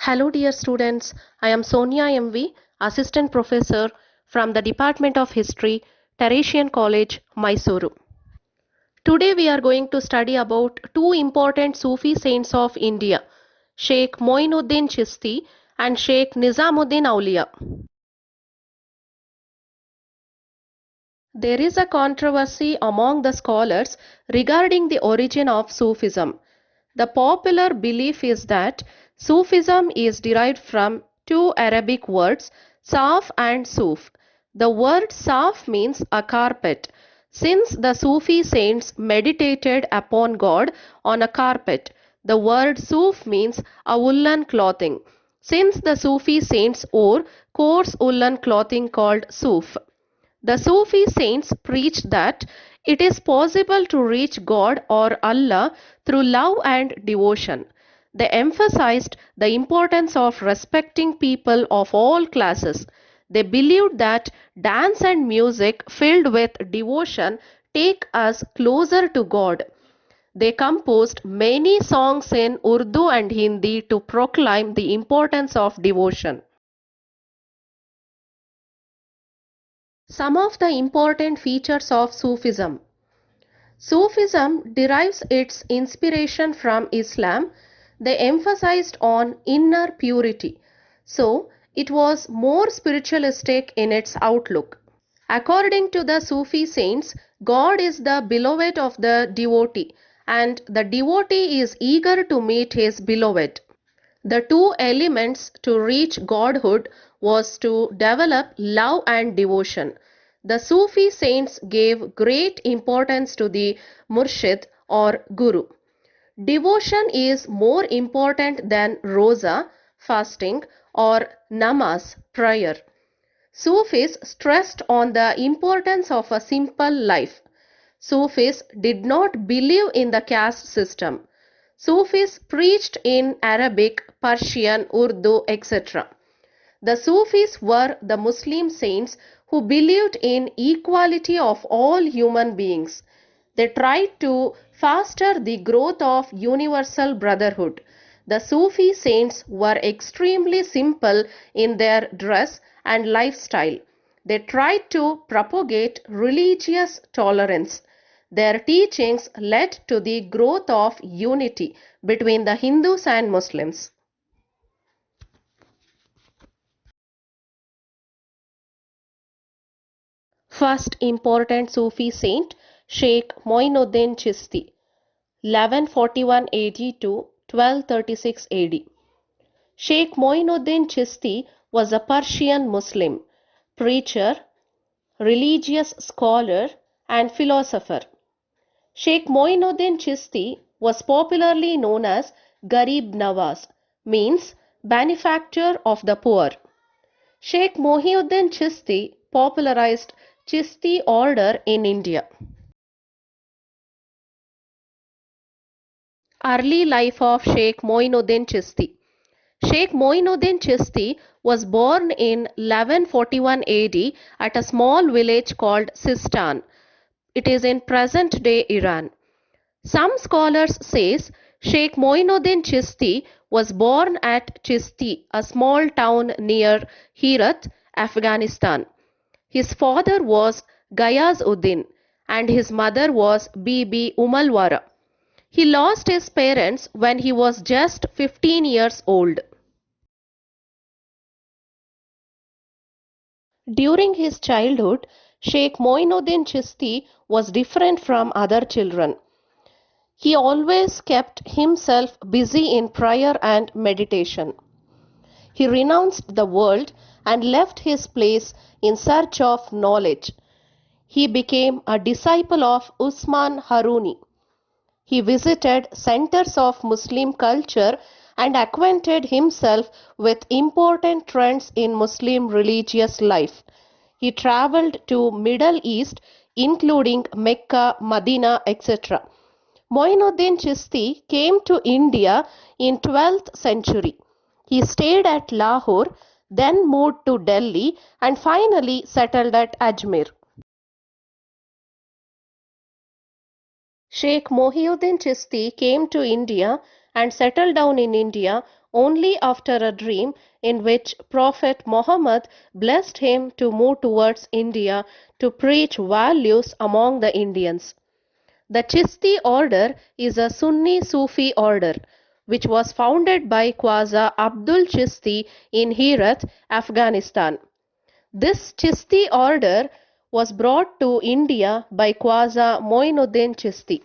Hello, dear students. I am Sonia MV, Assistant Professor from the Department of History, Teresian College, Mysuru. Today, we are going to study about two important Sufi saints of India, Sheikh Moinuddin Chishti and Sheikh Nizamuddin Aulia. There is a controversy among the scholars regarding the origin of Sufism. The popular belief is that Sufism is derived from two Arabic words, Saf and Suf. The word Saf means a carpet. Since the Sufi saints meditated upon God on a carpet, the word Suf means a woolen clothing. Since the Sufi saints wore coarse woolen clothing called Suf. The Sufi saints preached that it is possible to reach God or Allah through love and devotion. They emphasized the importance of respecting people of all classes. They believed that dance and music filled with devotion take us closer to God. They composed many songs in Urdu and Hindi to proclaim the importance of devotion. Some of the important features of Sufism. Sufism derives its inspiration from Islam. They emphasized on inner purity. So, it was more spiritualistic in its outlook. According to the Sufi saints, God is the beloved of the devotee, and the devotee is eager to meet his beloved. The two elements to reach godhood was to develop love and devotion. The Sufi saints gave great importance to the murshid or guru. Devotion is more important than roza, fasting, or namaz, prayer. Sufis stressed on the importance of a simple life. Sufis did not believe in the caste system. Sufis preached in Arabic, Persian, Urdu, etc. The Sufis were the Muslim saints who believed in equality of all human beings. They tried to foster the growth of universal brotherhood. The Sufi saints were extremely simple in their dress and lifestyle. They tried to propagate religious tolerance. Their teachings led to the growth of unity between the Hindus and Muslims. First important Sufi saint, Sheikh Moinuddin Chishti, 1141 AD to 1236 AD. Sheikh Moinuddin Chishti was a Persian Muslim, preacher, religious scholar, and philosopher. Sheikh Moinuddin Chishti was popularly known as Garib Nawaz, means benefactor of the poor. Sheikh Mohiuddin Chishti popularized Chishti order in India. Early life of Sheikh Moinuddin Chishti. Sheikh Moinuddin Chishti was born in 1141 AD at a small village called Sistan. It is in present-day Iran. Some scholars says Sheikh Moinuddin Chishti was born at Chisti, a small town near Herat, Afghanistan. His father was Gayaz Uddin and his mother was Bibi Umalwara. He lost his parents when he was just 15 years old. During his childhood, Sheikh Moinuddin Chishti was different from other children. He always kept himself busy in prayer and meditation. He renounced the world and left his place in search of knowledge. He became a disciple of Usman Haruni. He visited centers of Muslim culture and acquainted himself with important trends in Muslim religious life. He traveled to Middle East including Mecca, Medina, etc. Moinuddin Chishti came to India in 12th century. He stayed at Lahore, then moved to Delhi and finally settled at Ajmer. Sheikh Mohiuddin Chishti came to India and settled down in India only after a dream in which Prophet Muhammad blessed him to move towards India to preach values among the Indians. The Chishti order is a Sunni Sufi order which was founded by Khwaja Abdul Chishti in Herat, Afghanistan. This Chishti order was brought to India by Khwaja Moinuddin Chishti,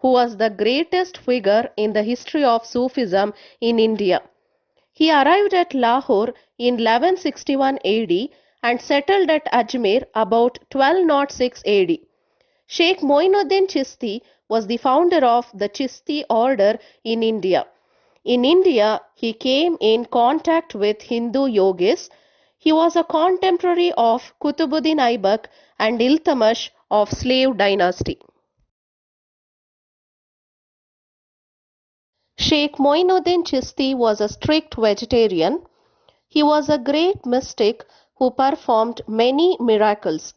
who was the greatest figure in the history of Sufism in India. He arrived at Lahore in 1161 AD and settled at Ajmer about 1206 AD. Sheikh Moinuddin Chishti was the founder of the Chishti order in India. In India, he came in contact with Hindu yogis. He was a contemporary of Kutubuddin Aibak and Iltutmish of slave dynasty. Sheikh Moinuddin Chishti was a strict vegetarian. He was a great mystic who performed many miracles.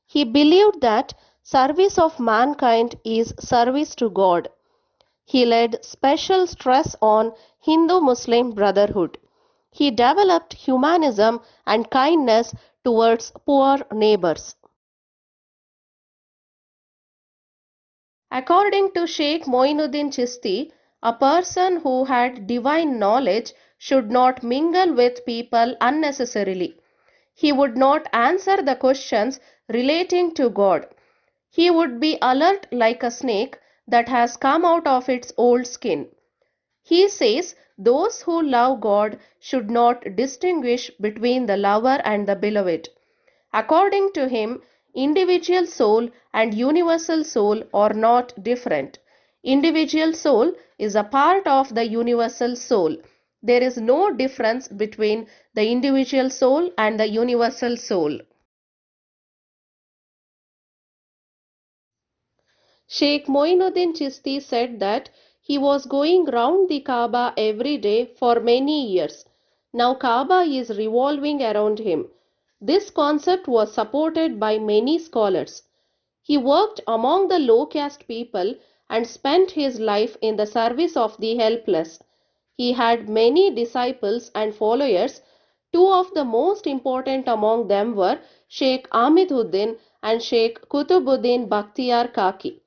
He believed that service of mankind is service to God. He laid special stress on Hindu-Muslim brotherhood. He developed humanism and kindness towards poor neighbors. According to Sheikh Moinuddin Chishti, a person who had divine knowledge should not mingle with people unnecessarily. He would not answer the questions relating to God. He would be alert like a snake that has come out of its old skin. He says those who love God should not distinguish between the lover and the beloved. According to him, individual soul and universal soul are not different. Individual soul is a part of the universal soul. There is no difference between the individual soul and the universal soul. Sheikh Moinuddin Chishti said that he was going round the Kaaba every day for many years. Now Kaaba is revolving around him. This concept was supported by many scholars. He worked among the low caste people and spent his life in the service of the helpless. He had many disciples and followers. Two of the most important among them were Sheikh Amiduddin and Sheikh Kutubuddin Bakhtiyar Kaki.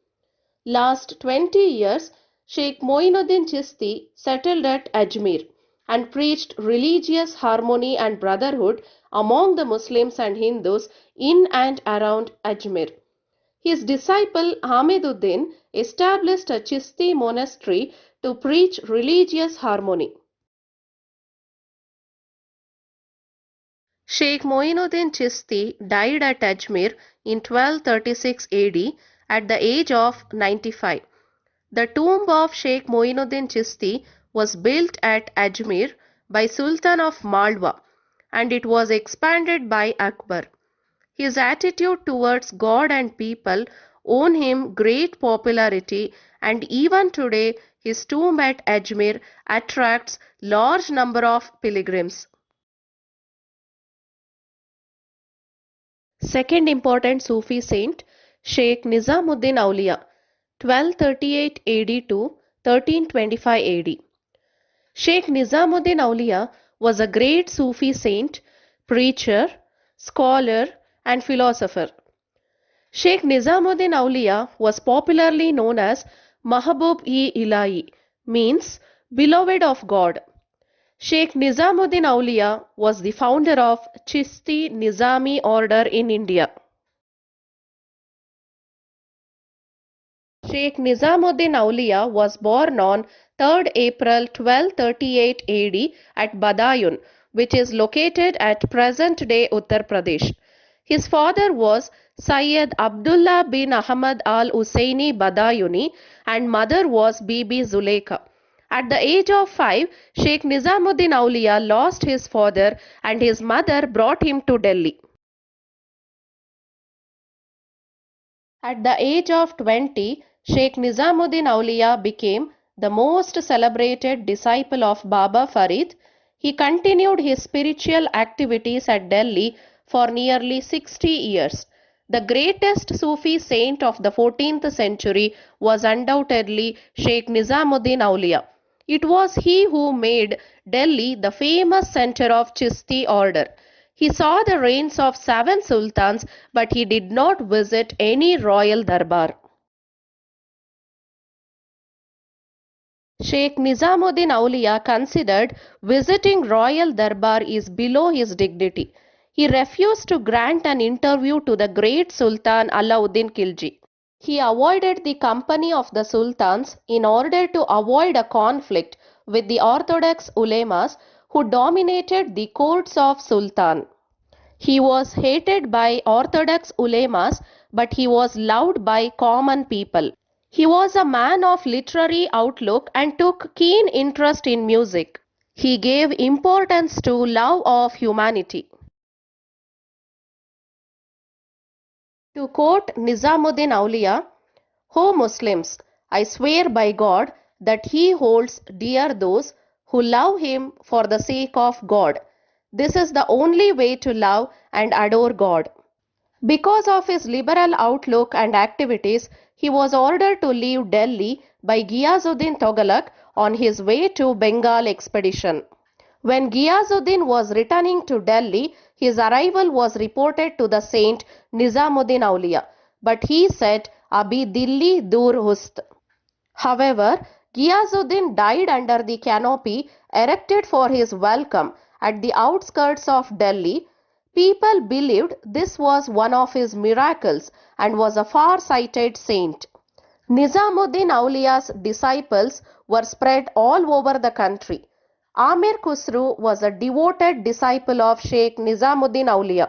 Last 20 years, Sheikh Moinuddin Chishti settled at Ajmer and preached religious harmony and brotherhood among the Muslims and Hindus in and around Ajmer. His disciple Hamiduddin established a Chishti monastery to preach religious harmony. Sheikh Moinuddin Chishti died at Ajmer in 1236 AD at the age of 95. The tomb of Sheikh Moinuddin Chishti was built at Ajmer by Sultan of Malwa and it was expanded by Akbar. His attitude towards God and people won him great popularity, and even today his tomb at Ajmer attracts large number of pilgrims. Second important Sufi saint, Sheikh Nizamuddin Auliya, 1238 AD to 1325 AD. Sheikh Nizamuddin Auliya was a great Sufi saint, preacher, scholar, and philosopher. Sheikh Nizamuddin Auliya was popularly known as Mahbub-e-Ilahi, means beloved of God. Sheikh Nizamuddin Auliya was the founder of Chishti Nizami order in India. Sheikh Nizamuddin Auliya was born on 3rd April 1238 AD at Badayun, which is located at present-day Uttar Pradesh. His father was Sayyid Abdullah bin Ahmad al-Usaini Badayuni and mother was Bibi Zuleika. At the age of 5, Sheikh Nizamuddin Auliya lost his father and his mother brought him to Delhi. At the age of 20, Sheikh Nizamuddin Auliya became the most celebrated disciple of Baba Farid. He continued his spiritual activities at Delhi for nearly 60 years. The greatest Sufi saint of the 14th century was undoubtedly Sheikh Nizamuddin Auliya. It was he who made Delhi the famous center of Chishti order. He saw the reigns of 7 sultans, but he did not visit any royal darbar. Sheikh Nizamuddin Auliya considered visiting royal darbar is below his dignity. He refused to grant an interview to the great Sultan Alauddin Khilji. He avoided the company of the sultans in order to avoid a conflict with the orthodox ulemas who dominated the courts of sultan. He was hated by orthodox ulemas, but he was loved by common people. He was a man of literary outlook and took keen interest in music. He gave importance to love of humanity. To quote Nizamuddin Auliya, "O Muslims, I swear by God that he holds dear those who love him for the sake of God. This is the only way to love and adore God." Because of his liberal outlook and activities, he was ordered to leave Delhi by Ghiyazuddin Tughlaq on his way to Bengal expedition. When Ghiyazuddin was returning to Delhi, his arrival was reported to the saint Nizamuddin Auliya, but he said, "Abhi Dilli dur hust." However, Ghiyazuddin died under the canopy erected for his welcome at the outskirts of Delhi. People believed this was one of his miracles and was a far-sighted saint. Nizamuddin Auliya's disciples were spread all over the country. Amir Khusru was a devoted disciple of Sheikh Nizamuddin Auliya.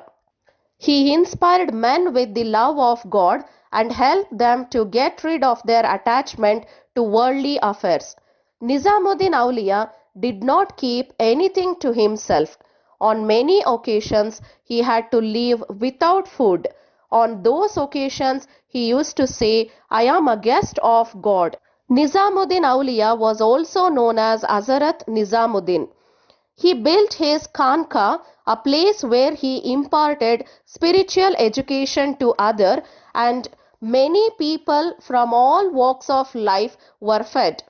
He inspired men with the love of God and helped them to get rid of their attachment to worldly affairs. Nizamuddin Auliya did not keep anything to himself. On many occasions, he had to live without food. On those occasions, he used to say, "I am a guest of God." Nizamuddin Auliya was also known as Hazrat Nizamuddin. He built his Khanqa, a place where he imparted spiritual education to others, and many people from all walks of life were fed.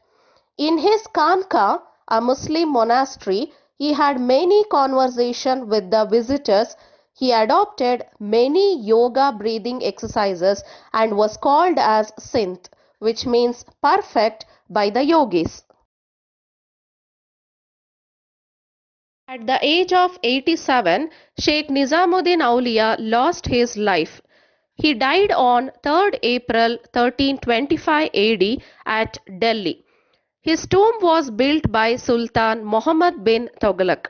In his Khanqa, a Muslim monastery, he had many conversations with the visitors. He adopted many yoga breathing exercises and was called as Sint, which means perfect, by the yogis. At the age of 87, Sheikh Nizamuddin Auliya lost his life. He died on 3rd April 1325 AD at Delhi. His tomb was built by Sultan Muhammad bin Tughlaq.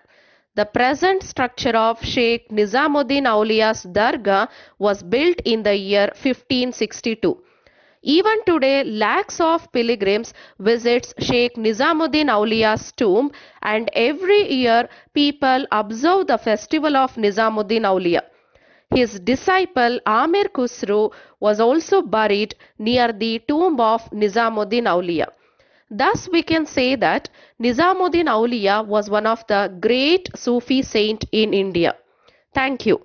The present structure of Sheikh Nizamuddin Auliya's Dargah was built in the year 1562. Even today, lakhs of pilgrims visits Sheikh Nizamuddin Auliya's tomb, and every year people observe the festival of Nizamuddin Auliya. His disciple Amir Khusru was also buried near the tomb of Nizamuddin Auliya. Thus we can say that Nizamuddin Auliya was one of the great Sufi saint in India. Thank you.